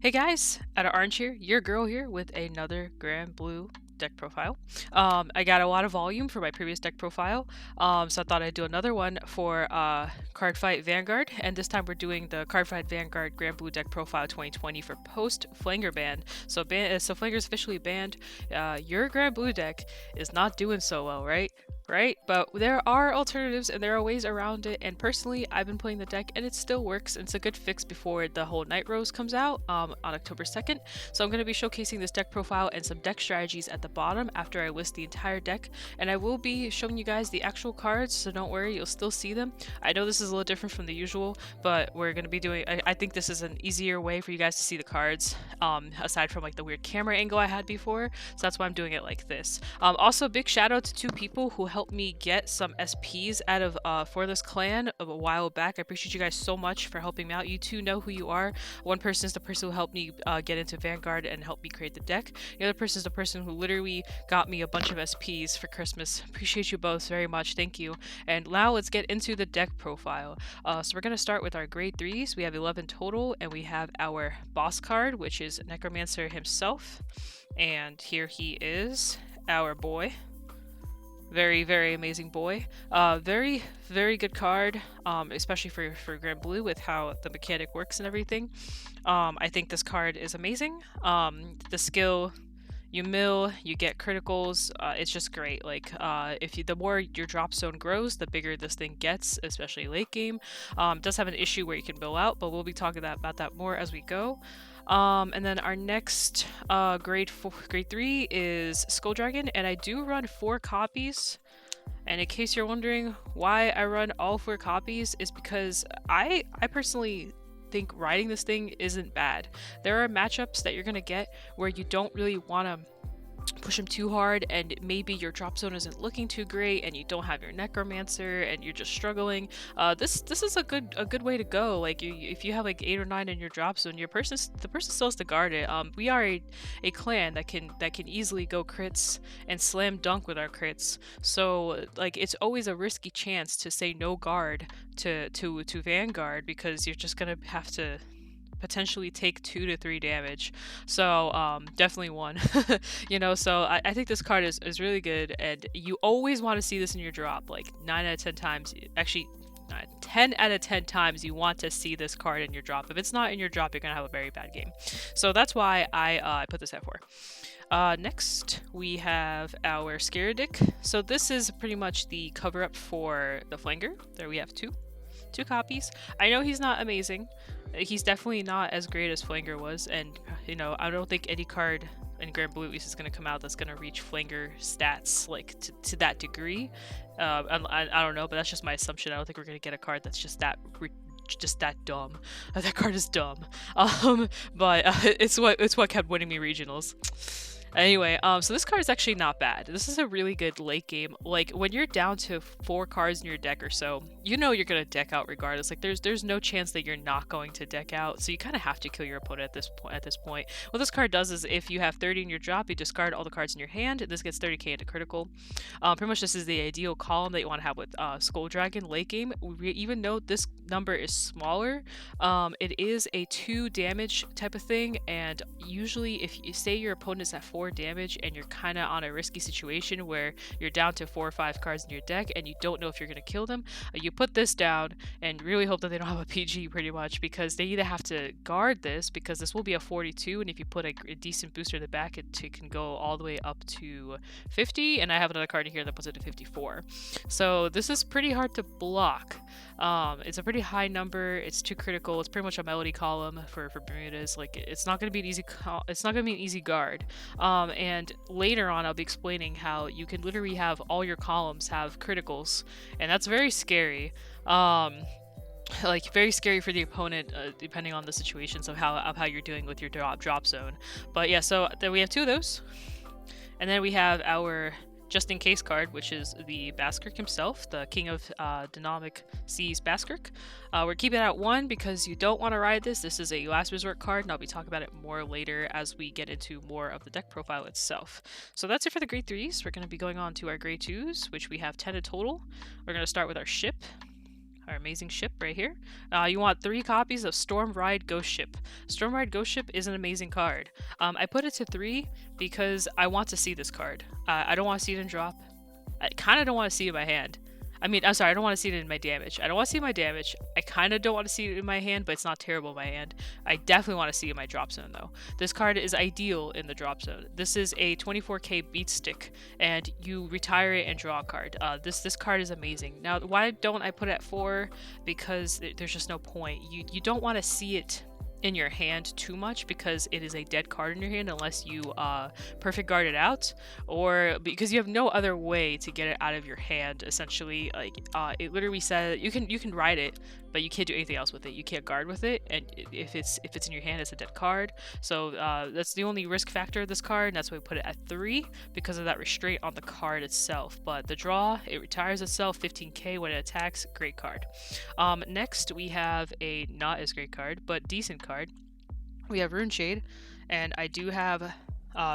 Hey guys, OuterOrange here, your girl here with another Granblue deck profile. I got a lot of volume for my previous deck profile, so I thought I'd do another one for Cardfight Vanguard, and this time we're doing the Cardfight Vanguard Granblue deck profile 2020 for post-FLANGER ban. So FLANGER's officially banned. Your Granblue deck is not doing so well, right? Right? But there are alternatives and there are ways around it. And personally, I've been playing the deck and it still works. And it's a good fix before the whole Night Rose comes out on October 2nd. So I'm going to be showcasing this deck profile and some deck strategies at the bottom after I list the entire deck. And I will be showing you guys the actual cards, so don't worry, you'll still see them. I know this is a little different from the usual, but we're going to be doing, I think this is an easier way for you guys to see the cards, aside from like the weird camera angle I had before. So that's why I'm doing it like this. Also, big shout out to two people who helped me get some SPs out of for this clan a while back. I appreciate you guys so much for helping me out. You two know who you are. One person is the person who helped me get into Vanguard and helped me create the deck. The other person is the person who literally got me a bunch of SPs for Christmas. Appreciate you both very much. Thank you. And now let's get into the deck profile. So we're going to start with our grade 3s. We have 11 total, and we have our boss card, which is Necromancer himself. And here he is, our boy. Very, very amazing boy. Very, very good card, especially for Granblue with how the mechanic works and everything. I think this card is amazing. The skill, you mill, you get criticals. It's just great. Like, the more your drop zone grows, the bigger this thing gets, especially late game. It does have an issue where you can mill out, but we'll be talking about that more as we go. And then our next grade 3 is Skull Dragon, and I do run 4 copies. And in case you're wondering why I run all 4 copies, is because I personally think riding this thing isn't bad. There are matchups that you're gonna get where you don't really want to push him too hard, and maybe your drop zone isn't looking too great and you don't have your necromancer and you're just struggling. This is a good way to go. Like, if you have like 8 or 9 in your drop zone, the person still has to guard it. We are a clan that can easily go crits and slam dunk with our crits, so like it's always a risky chance to say no guard to Vanguard, because you're just gonna have to potentially take 2 to 3 damage. So definitely one. So I think this card is really good, and you always want to see this in your drop. Like 9 out of 10 times, actually 10 out of 10 times you want to see this card in your drop. If it's not in your drop, you're gonna have a very bad game. So that's why I put this at 4. Next, we have our Scaradic. So this is pretty much the cover up for the Flanger. There we have two copies. I know he's not amazing. He's definitely not as great as Flanger was, and I don't think any card in Granblue at least is going to come out that's going to reach Flanger stats like to that degree. I don't know, but that's just my assumption. I don't think we're going to get a card that's just that dumb. That card is dumb. But it's what kept winning me regionals. Anyway, so this card is actually not bad. This is a really good late game. Like, when you're down to 4 cards in your deck or so, you're gonna deck out regardless. Like, there's no chance that you're not going to deck out, so you kind of have to kill your opponent at this point. What this card does is, if you have 30 in your drop, you discard all the cards in your hand. This gets 30k into critical. Pretty much this is the ideal column that you want to have with Skull Dragon late game. Even though this number is smaller, it is a 2 damage type of thing, and usually if you say your opponent's at 4 damage and you're kind of on a risky situation where you're down to 4 or 5 cards in your deck and you don't know if you're going to kill them, you put this down and really hope that they don't have a PG, pretty much, because they either have to guard this, because this will be a 42, and if you put a decent booster in the back, it can go all the way up to 50, and I have another card in here that puts it to 54. So this is pretty hard to block. It's a pretty high number. It's 2 critical. It's pretty much a melody column for Bermudas. Like, it's not going to be an easy guard. And later on, I'll be explaining how you can literally have all your columns have criticals, and that's very scary. Like, very scary for the opponent, depending on the situations of how you're doing with your drop zone. But yeah, so then we have 2 of those, and then we have our just in case card, which is the Baskirk himself, the King of Dynamic Seas Baskirk. We're keeping it at 1 because you don't want to ride this. This is a last resort card, and I'll be talking about it more later as we get into more of the deck profile itself. So that's it for the grade 3s. We're going to be going on to our grade 2s, which we have 10 in total. We're going to start with our ship. our amazing ship right here. You want 3 copies of Storm Ride Ghost Ship. Storm Ride Ghost Ship is an amazing card. I put it to 3 because I want to see this card. I don't want to see it in drop. I kind of don't want to see it in my hand. I mean, I'm sorry, I don't want to see it in my damage. I don't want to see my damage. I kind of don't want to see it in my hand, but it's not terrible in my hand. I definitely want to see it in my drop zone, though. This card is ideal in the drop zone. This is a 24k beat stick, and you retire it and draw a card. This card is amazing. Now, why don't I put it at 4? Because there's just no point. You don't want to see it in your hand too much because it is a dead card in your hand unless you perfect guard it out, or because you have no other way to get it out of your hand. Essentially, like it literally says you can ride it, but you can't do anything else with it. You can't guard with it, and if it's in your hand, it's a dead card. So that's the only risk factor of this card, and that's why we put it at 3 because of that restraint on the card itself. But the draw, it retires itself 15k when it attacks. Great card. Next we have a not as great card but decent card. We have Rune Shade, and I do have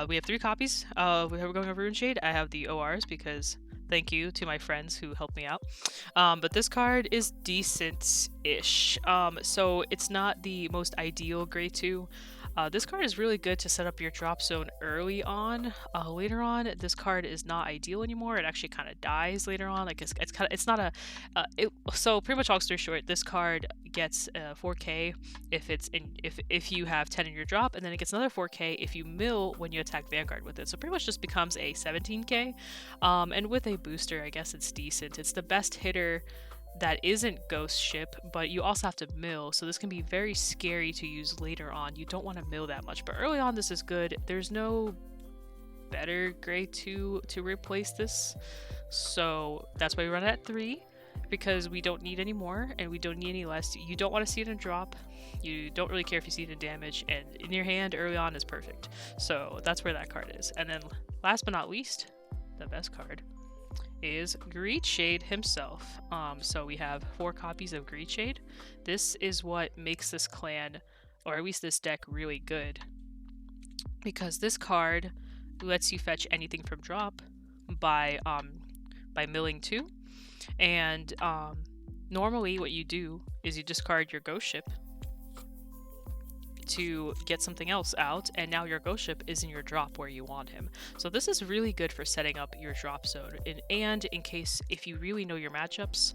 we have 3 copies. We're going over Rune Shade. I have the ORs because thank you to my friends who helped me out. But this card is decent-ish. So it's not the most ideal grade 2. This card is really good to set up your drop zone early on. Later on, this card is not ideal anymore. It actually kind of dies later on. Like it's not a. So pretty much long story short, this card gets 4k if you have 10 in your drop, and then it gets another 4k if you mill when you attack Vanguard with it. So pretty much just becomes a 17k. And with a booster, I guess it's decent. It's the best hitter that isn't Ghost Ship, but you also have to mill, so this can be very scary to use later on. You don't want to mill that much, but early on this is good. There's no better grade 2 to replace this, so that's why we run it at 3, because we don't need any more and we don't need any less. You don't want to see it in drop, you don't really care if you see it in damage, and in your hand early on is perfect. So that's where that card is. And then last but not least, the best card is Greed Shade himself. So we have 4 copies of Greed Shade. This is what makes this clan, or at least this deck, really good, because this card lets you fetch anything from drop by milling 2. And normally what you do is you discard your Ghost Ship to get something else out, and now your Ghost Ship is in your drop where you want him. So this is really good for setting up your drop zone, and in case if you really know your matchups,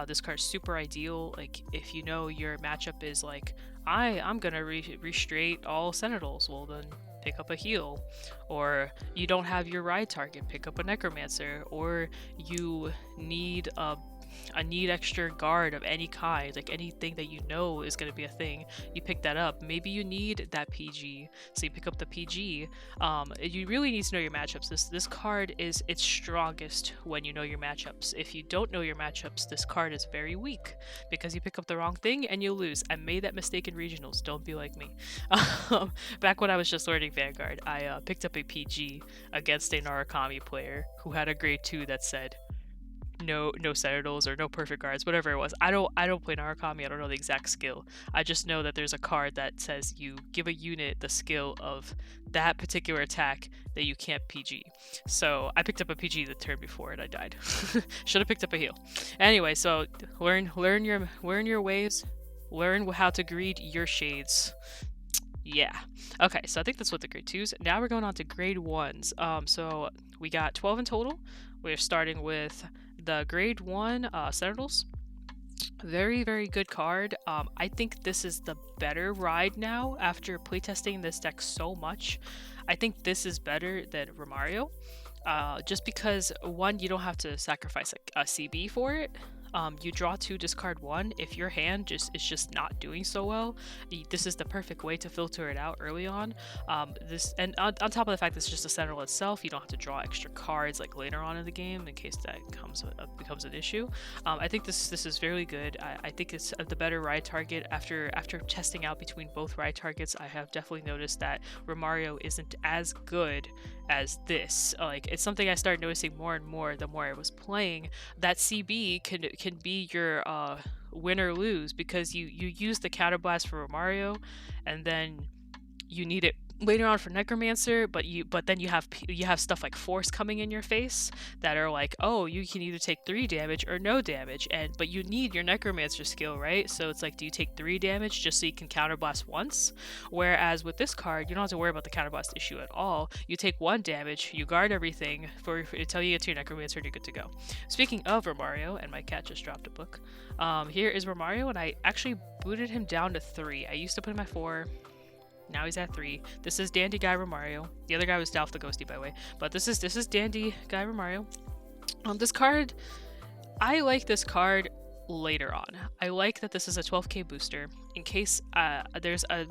this card's super ideal. Like if you know your matchup is like, I'm gonna restrain all Sentinels, well then pick up a heal. Or you don't have your ride target, pick up a Necromancer. Or you need I need extra guard of any kind, like anything that you know is going to be a thing, you pick that up. Maybe you need that PG, so you pick up the PG. You really need to know your matchups. This card is its strongest when you know your matchups. If you don't know your matchups, this card is very weak because you pick up the wrong thing and you lose. I made that mistake in regionals, don't be like me. Back when I was just learning Vanguard, I picked up a PG against a Narukami player who had a grade 2 that said no Sentinels or no perfect guards, whatever it was. I don't play Narukami. I don't know the exact skill. I just know that there's a card that says you give a unit the skill of that particular attack that you can't PG. So I picked up a PG the turn before and I died. Should have picked up a heal. Anyway, so learn your ways. Learn how to greed your shades. Yeah. Okay, so I think that's what the grade 2s. Now we're going on to grade 1s. So we got 12 in total. We're starting with the grade 1 Sentinels. Very, very good card. I think this is the better ride now after playtesting this deck so much. I think this is better than Romario. Just because, one, you don't have to sacrifice a CB for it. You draw 2, discard 1. If your hand is just not doing so well, this is the perfect way to filter it out early on. And on top of the fact that it's just a Sentinel itself, you don't have to draw extra cards like later on in the game in case that becomes an issue. I think this is very good. I think it's the better ride target. After testing out between both ride targets, I have definitely noticed that Romario isn't as good as this. Like, it's something I started noticing more and more the more I was playing. That CB can be your win or lose, because you use the counterblast for Romario, and then you need it later on for Necromancer, but then you have stuff like Force coming in your face that are like, oh, you can either take 3 damage or no damage, but you need your Necromancer skill, right? So it's like, do you take 3 damage just so you can counterblast once? Whereas with this card, you don't have to worry about the counterblast issue at all. You take 1 damage, you guard everything until you get to your Necromancer, and you're good to go. Speaking of Romario, and my cat just dropped a book. Here is Romario, and I actually booted him down to 3. I used to put him at 4. Now he's at 3. This is Dandy Guy Romario. The other guy was Dalf the Ghosty, by the way. But this is Dandy Guy Romario. This card, I like this card later on. I like that this is a 12k booster. In case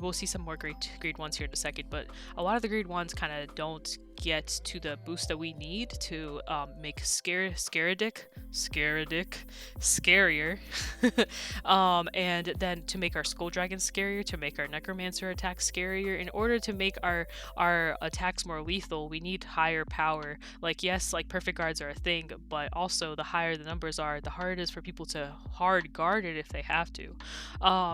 we'll see some more grade 1s here in a second, but a lot of the grade 1s kind of don't get to the boost that we need to make Scaradic scarier, and then to make our Skull Dragon scarier, to make our Necromancer attacks scarier. In order to make our attacks more lethal, we need higher power. Like, yes, like perfect guards are a thing, but also the higher the numbers are, the harder it is for people to hard guard it if they have to.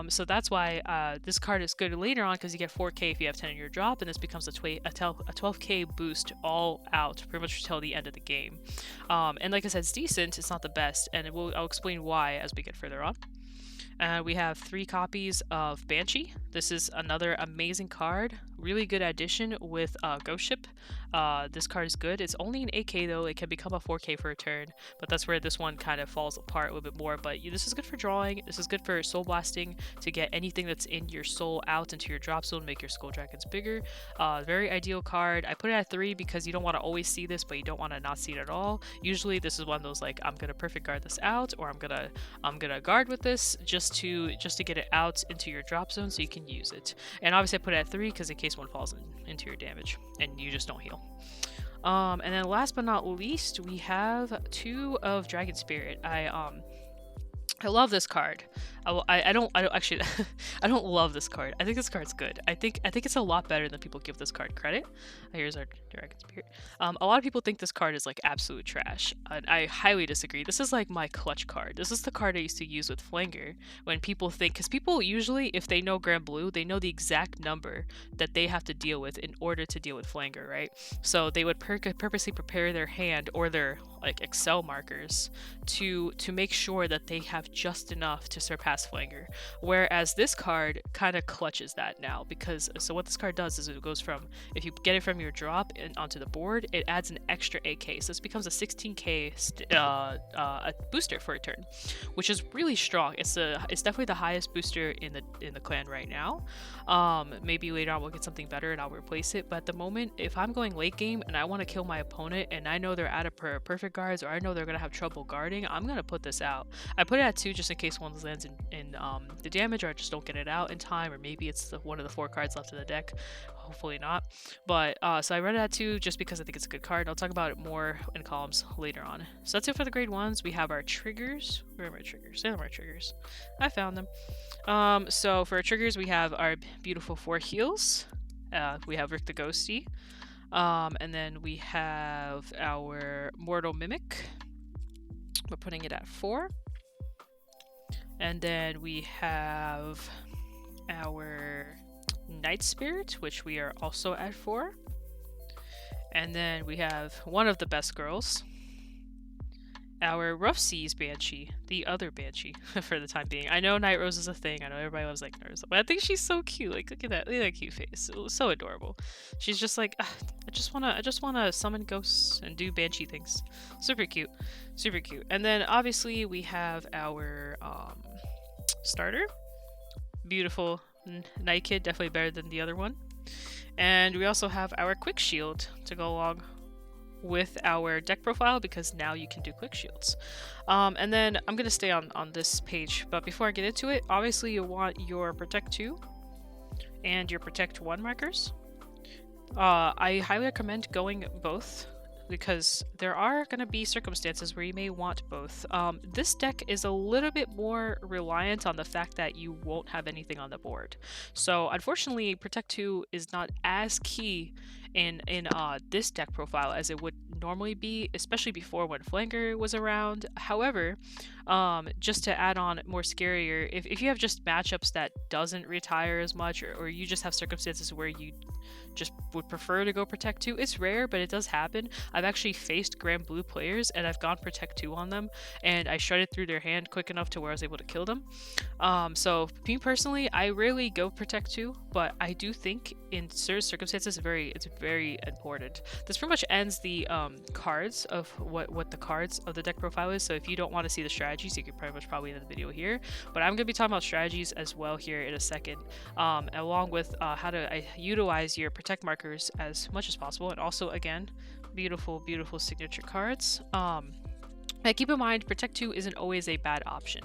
So that's why this card is good later on, because you get 4k if you have 10 in your drop, and this becomes a 12k boost all out pretty much until the end of the game. And like I said, it's decent, it's not the best, and I'll explain why as we get further on. We have 3 copies of Banshee. This is another amazing card. Really good addition with Ghost Ship. This card is good. It's only an 8k though. It can become a 4k for a turn, but that's where this one kind of falls apart a little bit more. But this is good for drawing. This is good for soul blasting, to get anything that's in your soul out into your drop zone, make your Skull Dragons bigger. Very ideal card. I put it at 3 because you don't want to always see this, but you don't want to not see it at all. Usually this is one of those, like, I'm gonna perfect guard this out, or I'm gonna guard with this just to get it out into your drop zone so you can use it. And obviously I put it at 3 because in case one falls into your damage and you just don't heal. And then last but not least, we have 2 of Dragon Spirit. I love this card. I don't actually I don't love this card. I think this card's good. I think it's a lot better than people give this card credit. Here's our Dragon Spirit. A lot of people think this card is like absolute trash. I highly disagree. This is like my clutch card. This is the card I used to use with Flanger when people think, because people usually, if they know Granblue, they know the exact number that they have to deal with in order to deal with Flanger, right? So they would purposely prepare their hand or their like Excel markers to make sure that they have just enough to surpass Flanger. Whereas this card kind of clutches that now, because so what this card does is it goes from, if you get it from your drop and onto the board, it adds an extra 8k, so this becomes a 16k a booster for a turn, which is really strong. It's definitely the highest booster in the clan right now. Maybe later on we'll get something better and I'll replace it, but at the moment, if I'm going late game and I want to kill my opponent and I know they're out of perfect guards, or I know they're gonna have trouble guarding, I'm gonna put this out. I put it at 2 just in case one lands in the damage, or I just don't get it out in time, or maybe it's one of the 4 cards left in the deck. Hopefully not. But so I read it at 2 just because I think it's a good card. I'll talk about it more in columns later on. So that's it for the grade 1s. We have our triggers. Where are my triggers? There are my triggers. I found them. So for our triggers, we have our beautiful 4 heals. We have Rick the Ghosty. And then we have our Mortal Mimic. We're putting it at 4. And then we have our Night Spirit, which we are also at 4. And then we have one of the best girls, our Rough Seas Banshee, the other Banshee for the time being. I know Night Rose is a thing. I know everybody loves like Night Rose, but I think she's so cute. Like, look at that cute face. It was so adorable. She's just like, I just wanna summon ghosts and do Banshee things. Super cute, super cute. And then obviously we have our starter, beautiful Night Kid, definitely better than the other one. And we also have our Quick Shield to go along with our deck profile, because now you can do quick shields. And then I'm gonna stay on this page, but before I get into it, obviously you want your Protect 2 and your Protect 1 markers. I highly recommend going both, because there are going to be circumstances where you may want both. This deck is a little bit more reliant on the fact that you won't have anything on the board. So unfortunately, Protect 2 is not as key in this deck profile as it would normally be, especially before when Flanger was around. However, Just to add on more scarier, if you have just matchups that doesn't retire as much, or you just have circumstances where you just would prefer to go Protect 2. It's rare, but it does happen. I've actually faced Granblue players, and I've gone Protect 2 on them, and I shredded through their hand quick enough to where I was able to kill them. So me personally, I rarely go Protect 2, but I do think in certain circumstances it's very important. This pretty much ends the cards of what the cards of the deck profile is. So if you don't want to see the strategies, you can pretty much probably end the video here. But I'm going to be talking about strategies as well here in a second, along with how to utilize your protect markers as much as possible, and also again, beautiful signature cards. And keep in mind, Protect 2 isn't always a bad option.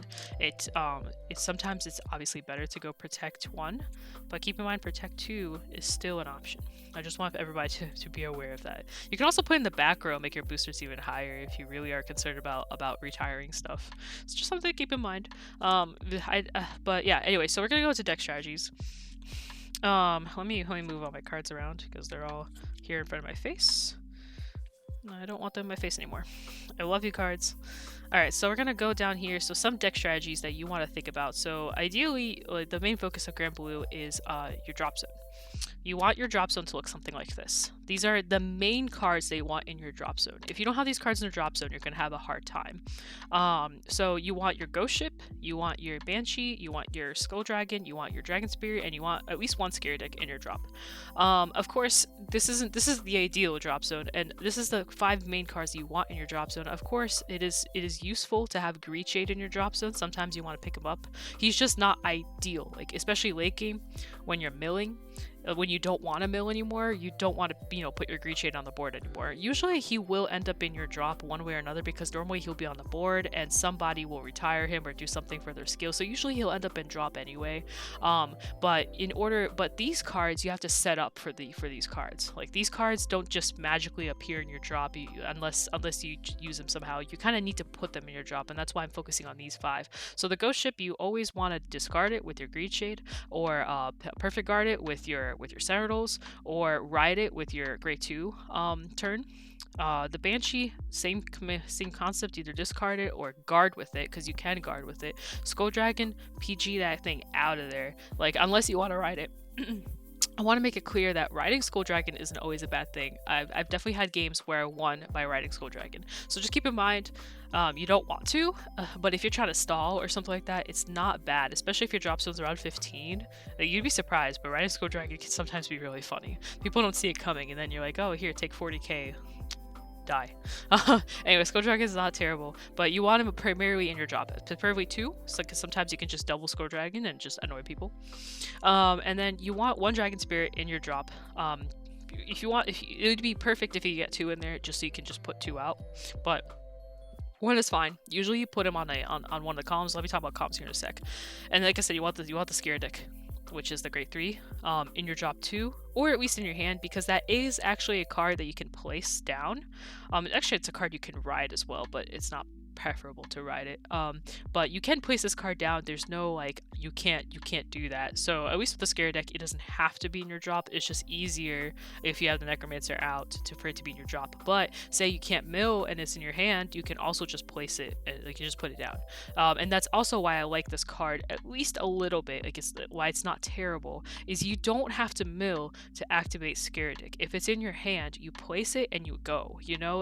Sometimes it's obviously better to go Protect 1, but keep in mind Protect 2 is still an option. I just want everybody to be aware of that. You can also put in the back row, make your boosters even higher if you really are concerned about retiring stuff. It's just something to keep in mind. But yeah, anyway, so we're gonna go to deck strategies. Let me move all my cards around because they're all here in front of my face. I don't want them in my face anymore. I love you, cards. Alright, so we're going to go down here. So some deck strategies that you want to think about. So ideally, the main focus of Granblue is your drop zone. You want your drop zone to look something like this. These are the main cards they want in your drop zone. If you don't have these cards in your drop zone, you're going to have a hard time. So you want your Ghost Ship, you want your Banshee, you want your Skull Dragon, you want your Dragon Spirit, and you want at least one Scare Deck in your drop. Of course, this is the ideal drop zone, and this is the 5 main cards you want in your drop zone. Of course, it is useful to have Greed Shade in your drop zone. Sometimes you want to pick him up. He's just not ideal, like especially late game when you're milling. When you don't want to mill anymore, you don't want to, put your Greed Shade on the board anymore. Usually he will end up in your drop one way or another because normally he'll be on the board and somebody will retire him or do something for their skill. So usually he'll end up in drop anyway. But these cards you have to set up for these cards. Like these cards don't just magically appear in your drop unless you use them somehow. You kind of need to put them in your drop, and that's why I'm focusing on these 5. So the Ghost Ship, you always want to discard it with your Greed Shade, or Perfect Guard it with your Sentinels, or ride it with your Grade 2 turn. The Banshee, same concept, either discard it or guard with it, because you can guard with it. Skull Dragon, PG that thing out of there, like unless you want to ride it. I want to make it clear that riding Skull Dragon isn't always a bad thing. I've definitely had games where I won by riding Skull Dragon. So just keep in mind, you don't want to, but if you're trying to stall or something like that, it's not bad, especially if your drop zone's around 15. You'd be surprised, but riding Skull Dragon can sometimes be really funny. People don't see it coming, and then you're like, oh, here, take 40k. Die. Anyway, Skull Dragon is not terrible, but you want him primarily in your drop, preferably 2, because sometimes you can just double Skull Dragon and just annoy people. And then you want 1 Dragon Spirit in your drop. It would be perfect if you get 2 in there, just so you can just put 2 out, but 1 is fine. Usually you put him on one of the columns. Let me talk about columns here in a sec. And like I said, you want the Scare Deck, which is the Grade 3, in your drop 2, or at least in your hand, because that is actually a card that you can place down. Actually, it's a card you can ride as well, but it's not preferable to ride it. But you can place this card down. There's no like you can't do that. So at least with the Scare Deck, it doesn't have to be in your drop. It's just easier if you have the Necromancer out for it to be in your drop. But say you can't mill and it's in your hand, you can also just place it, like you just put it down. And that's also why I like this card at least a little bit. Like why it's not terrible is you don't have to mill to activate Scare Deck. If it's in your hand, you place it and you go,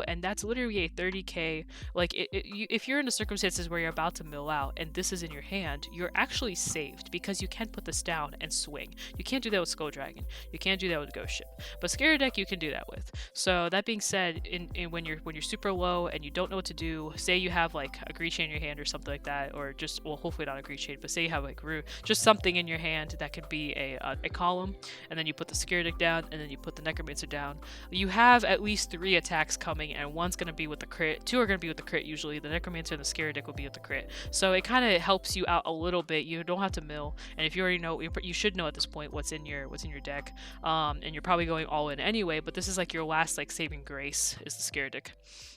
and that's literally a 30k. Like if you're in the circumstances where you're about to mill out and this is in your hand, you're actually saved because you can put this down and swing. You can't do that with Skull Dragon. You can't do that with Ghost Ship. But Scare Deck you can do that with. So that being said, when you're super low and you don't know what to do, say you have like a Greed Chain in your hand or something like that, or just, well, hopefully not a Greed Chain, but say you have like just something in your hand that could be a column, and then you put the Scare Deck down, and then you put the Necromancer down. You have at least 3 attacks coming, and one's going to be with the crit. 2 are going to be with the crit usually. The Necromancer and the Scare Deck will be with the crit. So it kind of helps you out a little bit. You don't have to mill, and if you already know, you should know at this point what's in your deck, and you're probably going all in anyway. But this is like your last like saving grace is the Scare Deck.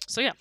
So yeah.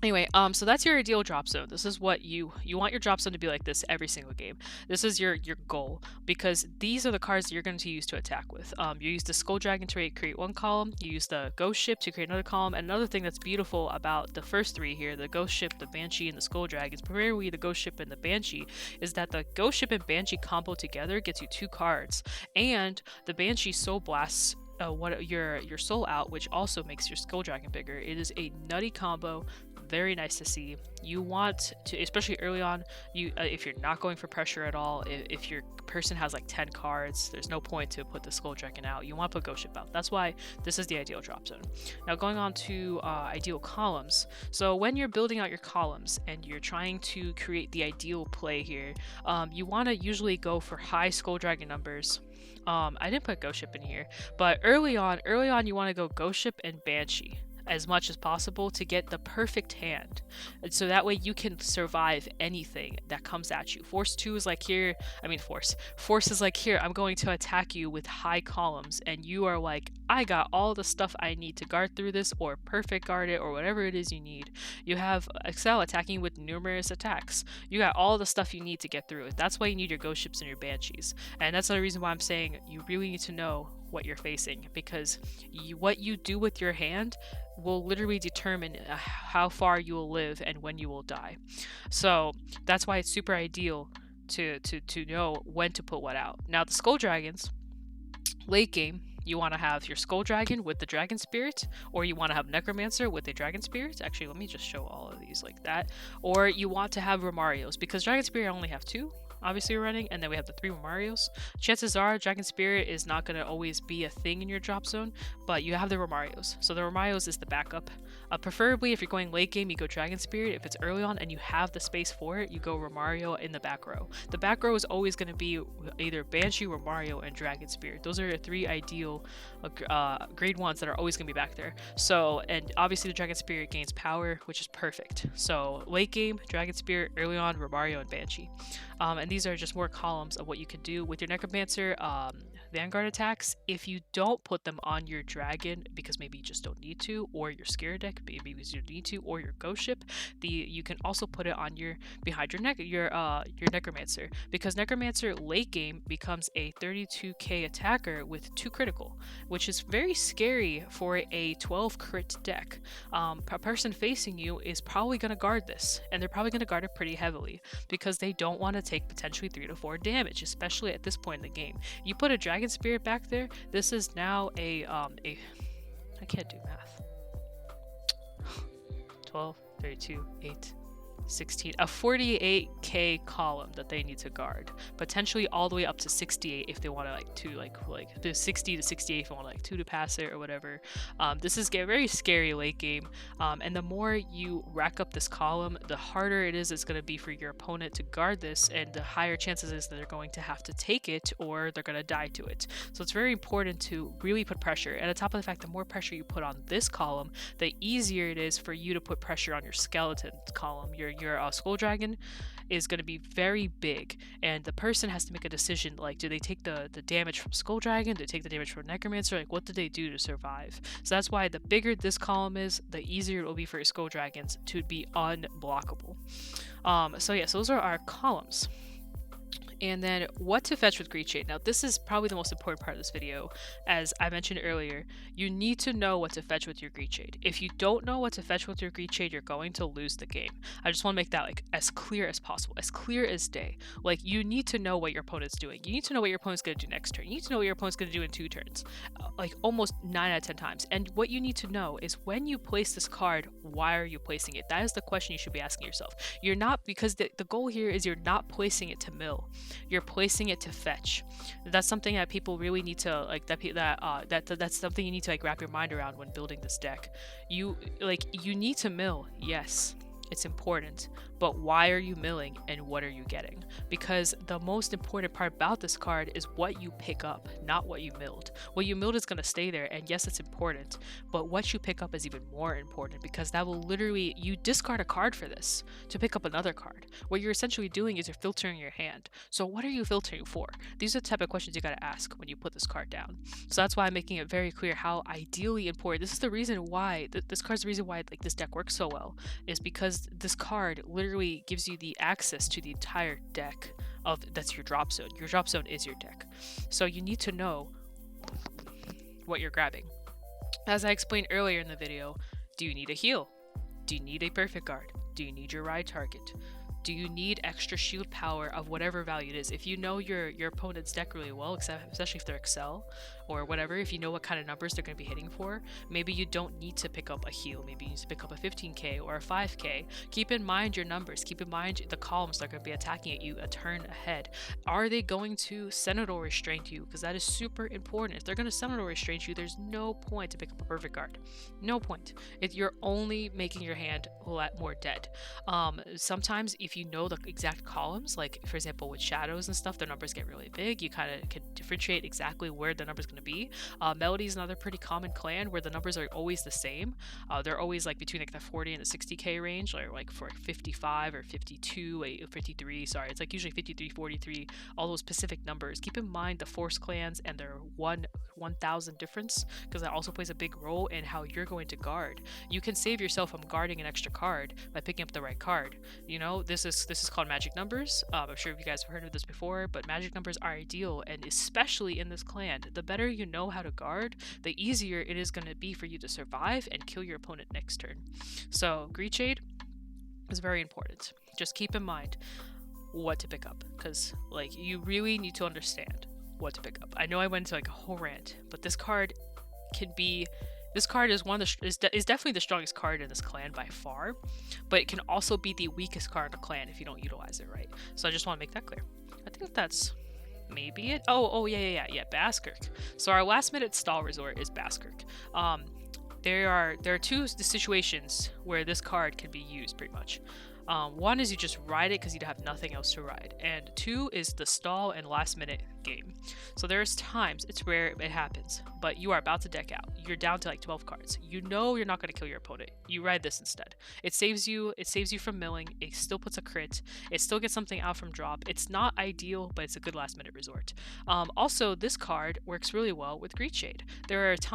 Anyway, so that's your ideal drop zone. This is what you want your drop zone to be like this every single game. This is your goal, because these are the cards that you're going to use to attack with. You use the Skull Dragon to create one column. You use the Ghost Ship to create another column. And another thing that's beautiful about the first three here, the Ghost Ship, the Banshee, and the Skull Dragon, primarily the Ghost Ship and the Banshee, is that the Ghost Ship and Banshee combo together gets you 2 cards, and the Banshee Soul Blasts what your soul out, which also makes your Skull Dragon bigger. It is a nutty combo, very nice to see. You want to, especially early on, you if you're not going for pressure at all, if your person has like 10 cards, there's no point to put the Skull Dragon out. You want to put Ghost Ship out. That's why this is the ideal drop zone. Now going on to ideal columns. So when you're building out your columns and you're trying to create the ideal play here, you want to usually go for high Skull Dragon numbers. I didn't put Ghost Ship in here, but early on you want to go Ghost Ship and Banshee as much as possible to get the perfect hand, and so that way you can survive anything that comes at you. Force 2 is like here, Force is like here, I'm going to attack you with high columns, and you are like, I got all the stuff I need to guard through this, or perfect guard it, or whatever it is you need. You have Excel attacking with numerous attacks. You got all the stuff you need to get through it. That's why you need your Ghost Ships and your Banshees, and that's another reason why I'm saying you really need to know what you're facing, because what you do with your hand will literally determine how far you will live and when you will die. So that's why it's super ideal to know when to put what out. Now the Skull Dragons, late game, you want to have your Skull Dragon with the Dragon Spirit, or you want to have Necromancer with a Dragon Spirit. Actually, let me just show all of these like that. Or you want to have Romarios, because Dragon Spirit only have 2. Obviously we're running, and then we have the 3 Romarios. Chances are Dragon Spirit is not going to always be a thing in your drop zone, but you have the Romarios. So the Romarios is the backup. Preferably if you're going late game, you go Dragon Spirit. If it's early on and you have the space for it, you go Romario in the back row. The back row is always going to be either Banshee, Romario, and Dragon Spirit. Those are your 3 ideal grade 1s that are always going to be back there. So, and obviously the Dragon Spirit gains power, which is perfect. So late game, Dragon Spirit, early on, Romario, and Banshee. And these are just more columns of what you can do with your Necromancer Vanguard attacks. If you don't put them on your dragon because maybe you just don't need to, or your Scare deck maybe because you don't need to, or your Ghost Ship, you can also put it on behind your Necromancer, because Necromancer late game becomes a 32k attacker with 2 critical, which is very scary for a 12 crit deck. A person facing you is probably going to guard this, and they're probably going to guard it pretty heavily because they don't want to take potentially 3 to 4 damage, especially at this point in the game. You put a Dragon Spirit back there, this is now I can't do math. 12, 32, 8, 16, a 48k column that they need to guard, potentially all the way up to 68 if they want to like the 60 to 68 if they want like 2 to pass it or whatever. This is very scary late game, and the more you rack up this column, the harder it's going to be for your opponent to guard this, and the higher chances is that they're going to have to take it or they're going to die to it. So it's very important to really put pressure, and on top of the fact, the more pressure you put on this column, the easier it is for you to put pressure on your skeleton column. Your Skull Dragon is going to be very big, and the person has to make a decision, like, do they take the damage from Skull Dragon, do they take the damage from Necromancer, like what do they do to survive? So that's why the bigger this column is, the easier it will be for your Skull Dragons to be unblockable. So yes, those are our columns. And then what to fetch with Greed Shade. Now this is probably the most important part of this video. As I mentioned earlier, you need to know what to fetch with your Greed Shade. If you don't know what to fetch with your Greed Shade, you're going to lose the game. I just want to make that like as clear as possible, as clear as day. Like, you need to know what your opponent's doing. You need to know what your opponent's going to do next turn. You need to know what your opponent's going to do in 2 turns. Like almost 9 out of 10 times. And what you need to know is, when you place this card, why are you placing it? That is the question you should be asking yourself. You're not, because the goal here is you're not placing it to mill. You're placing it to fetch. That's something that people really need to like. That's something you need to like wrap your mind around when building this deck. You need to mill, yes, it's important, but why are you milling and what are you getting? Because the most important part about this card is what you pick up, not what you milled. What you milled is going to stay there, and yes, it's important, but what you pick up is even more important, because that will literally, you discard a card for this to pick up another card. What you're essentially doing is you're filtering your hand. So what are you filtering for? These are the type of questions you got to ask when you put this card down. So that's why I'm making it very clear how ideally important. This is the reason why this card's the reason why like this deck works so well, is because this card literally gives you the access to the entire deck of that's your drop zone. Your drop zone is your deck. So you need to know what you're grabbing. As I explained earlier in the video, do you need a heal? Do you need a perfect guard? Do you need your ride target? Do you need extra shield power of whatever value it is? If you know your opponent's deck really well, especially if they're Excel or whatever, if you know what kind of numbers they're going to be hitting for, maybe you don't need to pick up a heal. Maybe you need to pick up a 15k or a 5k. Keep in mind your numbers. Keep in mind the columns that are going to be attacking at you a turn ahead. Are they going to Senator restrain you? Because that is super important. If they're going to Senator restrain you, there's no point to pick up a perfect guard. No point. If you're only making your hand a lot more dead. Sometimes if you know the exact columns, like for example with shadows and stuff, their numbers get really big. You kind of can differentiate exactly where the number's going to be. Melody is another pretty common clan where the numbers are always the same. They're always like between like the 40 and the 60k range, or like for 55 or 52, 53. Sorry, it's like usually 53, 43. All those specific numbers. Keep in mind the force clans and their 1,000 difference, because that also plays a big role in how you're going to guard. You can save yourself from guarding an extra card by picking up the right card. You know, this is called magic numbers. I'm sure you guys have heard of this before, but magic numbers are ideal, and especially in this clan, the better you know how to guard, the easier it is going to be for you to survive and kill your opponent next turn. So Greed Shade is very important. Just keep in mind what to pick up, because like you really need to understand what to pick up. I know I went into like a whole rant, but this card is is definitely the strongest card in this clan by far, but it can also be the weakest card in the clan if you don't utilize it right. So I just want to make that clear. I think that's maybe it. Oh yeah, Baskirk. So our last minute stall resort is Baskirk. There are two situations where this card can be used pretty much. One is you just ride it because you have nothing else to ride, and two is the stall and last minute game. So there's times, it's rare it happens, but you are about to deck out. You're down to like 12 cards. You know you're not going to kill your opponent. You ride this instead. It saves you from milling. It still puts a crit. It still gets something out from drop. It's not ideal, but it's a good last minute resort. Also, this card works really well with Greed Shade. There's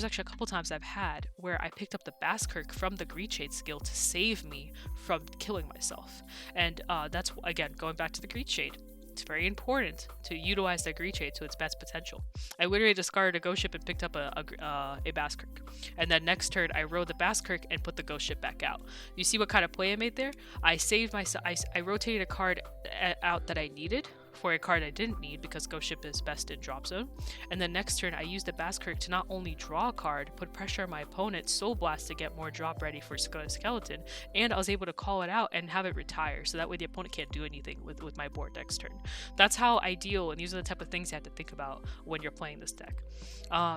actually a couple times I've had where I picked up the Baskirk from the Greed Shade skill to save me from killing myself. And that's, again, going back to the Greed Shade. It's very important to utilize the Greed Shade to its best potential. I literally discarded a ghost ship and picked up a Baskirk. And then next turn, I rode the Baskirk and put the ghost ship back out. You see what kind of play I made there? I saved myself. I rotated a card out that I needed for a card I didn't need, because Ghost Ship is best in drop zone. And then next turn I used the Baskirk to not only draw a card, put pressure on my opponent, Soul Blast to get more drop ready for Skeleton, and I was able to call it out and have it retire, so that way the opponent can't do anything with my board next turn. That's how ideal, and these are the type of things you have to think about when you're playing this deck.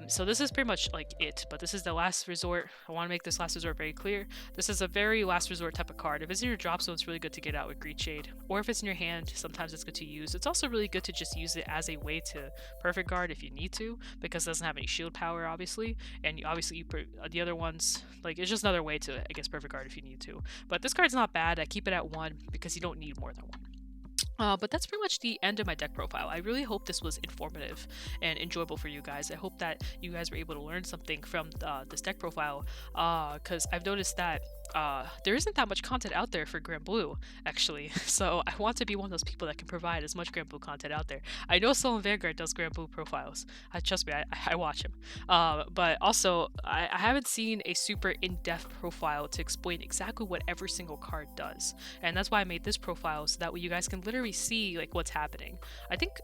So this is pretty much like it, but this is the last resort. I want to make this last resort very clear. This is a very last resort type of card. If it's in your drop zone, it's really good to get out with Greed Shade, or if it's in your hand, sometimes it's good to use. It's also really good to just use it as a way to perfect guard if you need to, because it doesn't have any shield power, obviously, and the other ones, like, it's just another way to, I guess, perfect guard if you need to. But this card's not bad. I keep it at 1 because you don't need more than 1. But that's pretty much the end of my deck profile. I really hope this was informative and enjoyable for you guys. I hope that you guys were able to learn something from this deck profile, because I've noticed that there isn't that much content out there for Granblue, actually. So I want to be one of those people that can provide as much Granblue content out there. I know Soul and Vanguard does Granblue profiles. Trust me, I watch him. But also, I haven't seen a super in-depth profile to explain exactly what every single card does. And that's why I made this profile, so that way you guys can literally see like what's happening. I think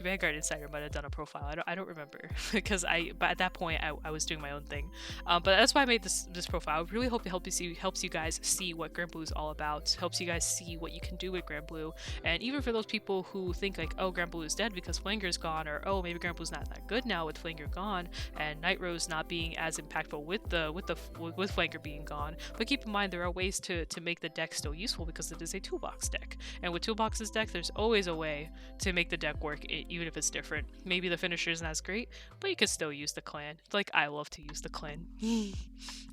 Vanguard Insider might have done a profile. I don't remember because but at that point I was doing my own thing. But that's why I made this profile. I really hope it helped you see helps you guys see what Granblue is all about, helps you guys see what you can do with Granblue. And even for those people who think like, oh, Granblue is dead because FLANGER's gone, or oh, maybe Granblue's not that good now with FLANGER gone and Night Rose not being as impactful with FLANGER being gone. But keep in mind, there are ways to make the deck still useful because it is a toolbox deck, and with toolboxes deck, there's always a way to make the deck work, even if it's different. Maybe the finisher isn't as great, but you can still use the clan. Like, I love to use the clan.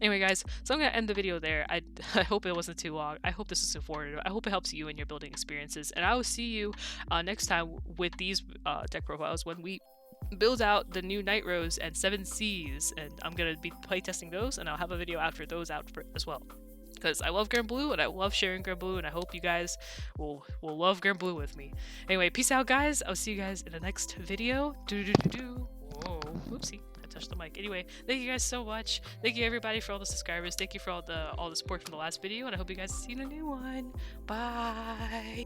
Anyway, guys, so I'm gonna end the video there. I hope it wasn't too long. I hope this is informative. I hope it helps you in your building experiences, and I will see you next time with these deck profiles when we build out the new Night Rose and 7 Seas, and I'm gonna be playtesting those, and I'll have a video after those out as well. Because I love Granblue and I love sharing Granblue, and I hope you guys will love Granblue with me. Anyway, peace out, guys. I'll see you guys in the next video. Whoa, whoopsie. I touched the mic. Anyway, thank you guys so much. Thank you everybody for all the subscribers. Thank you for all the support from the last video, and I hope you guys see you in a new one. Bye.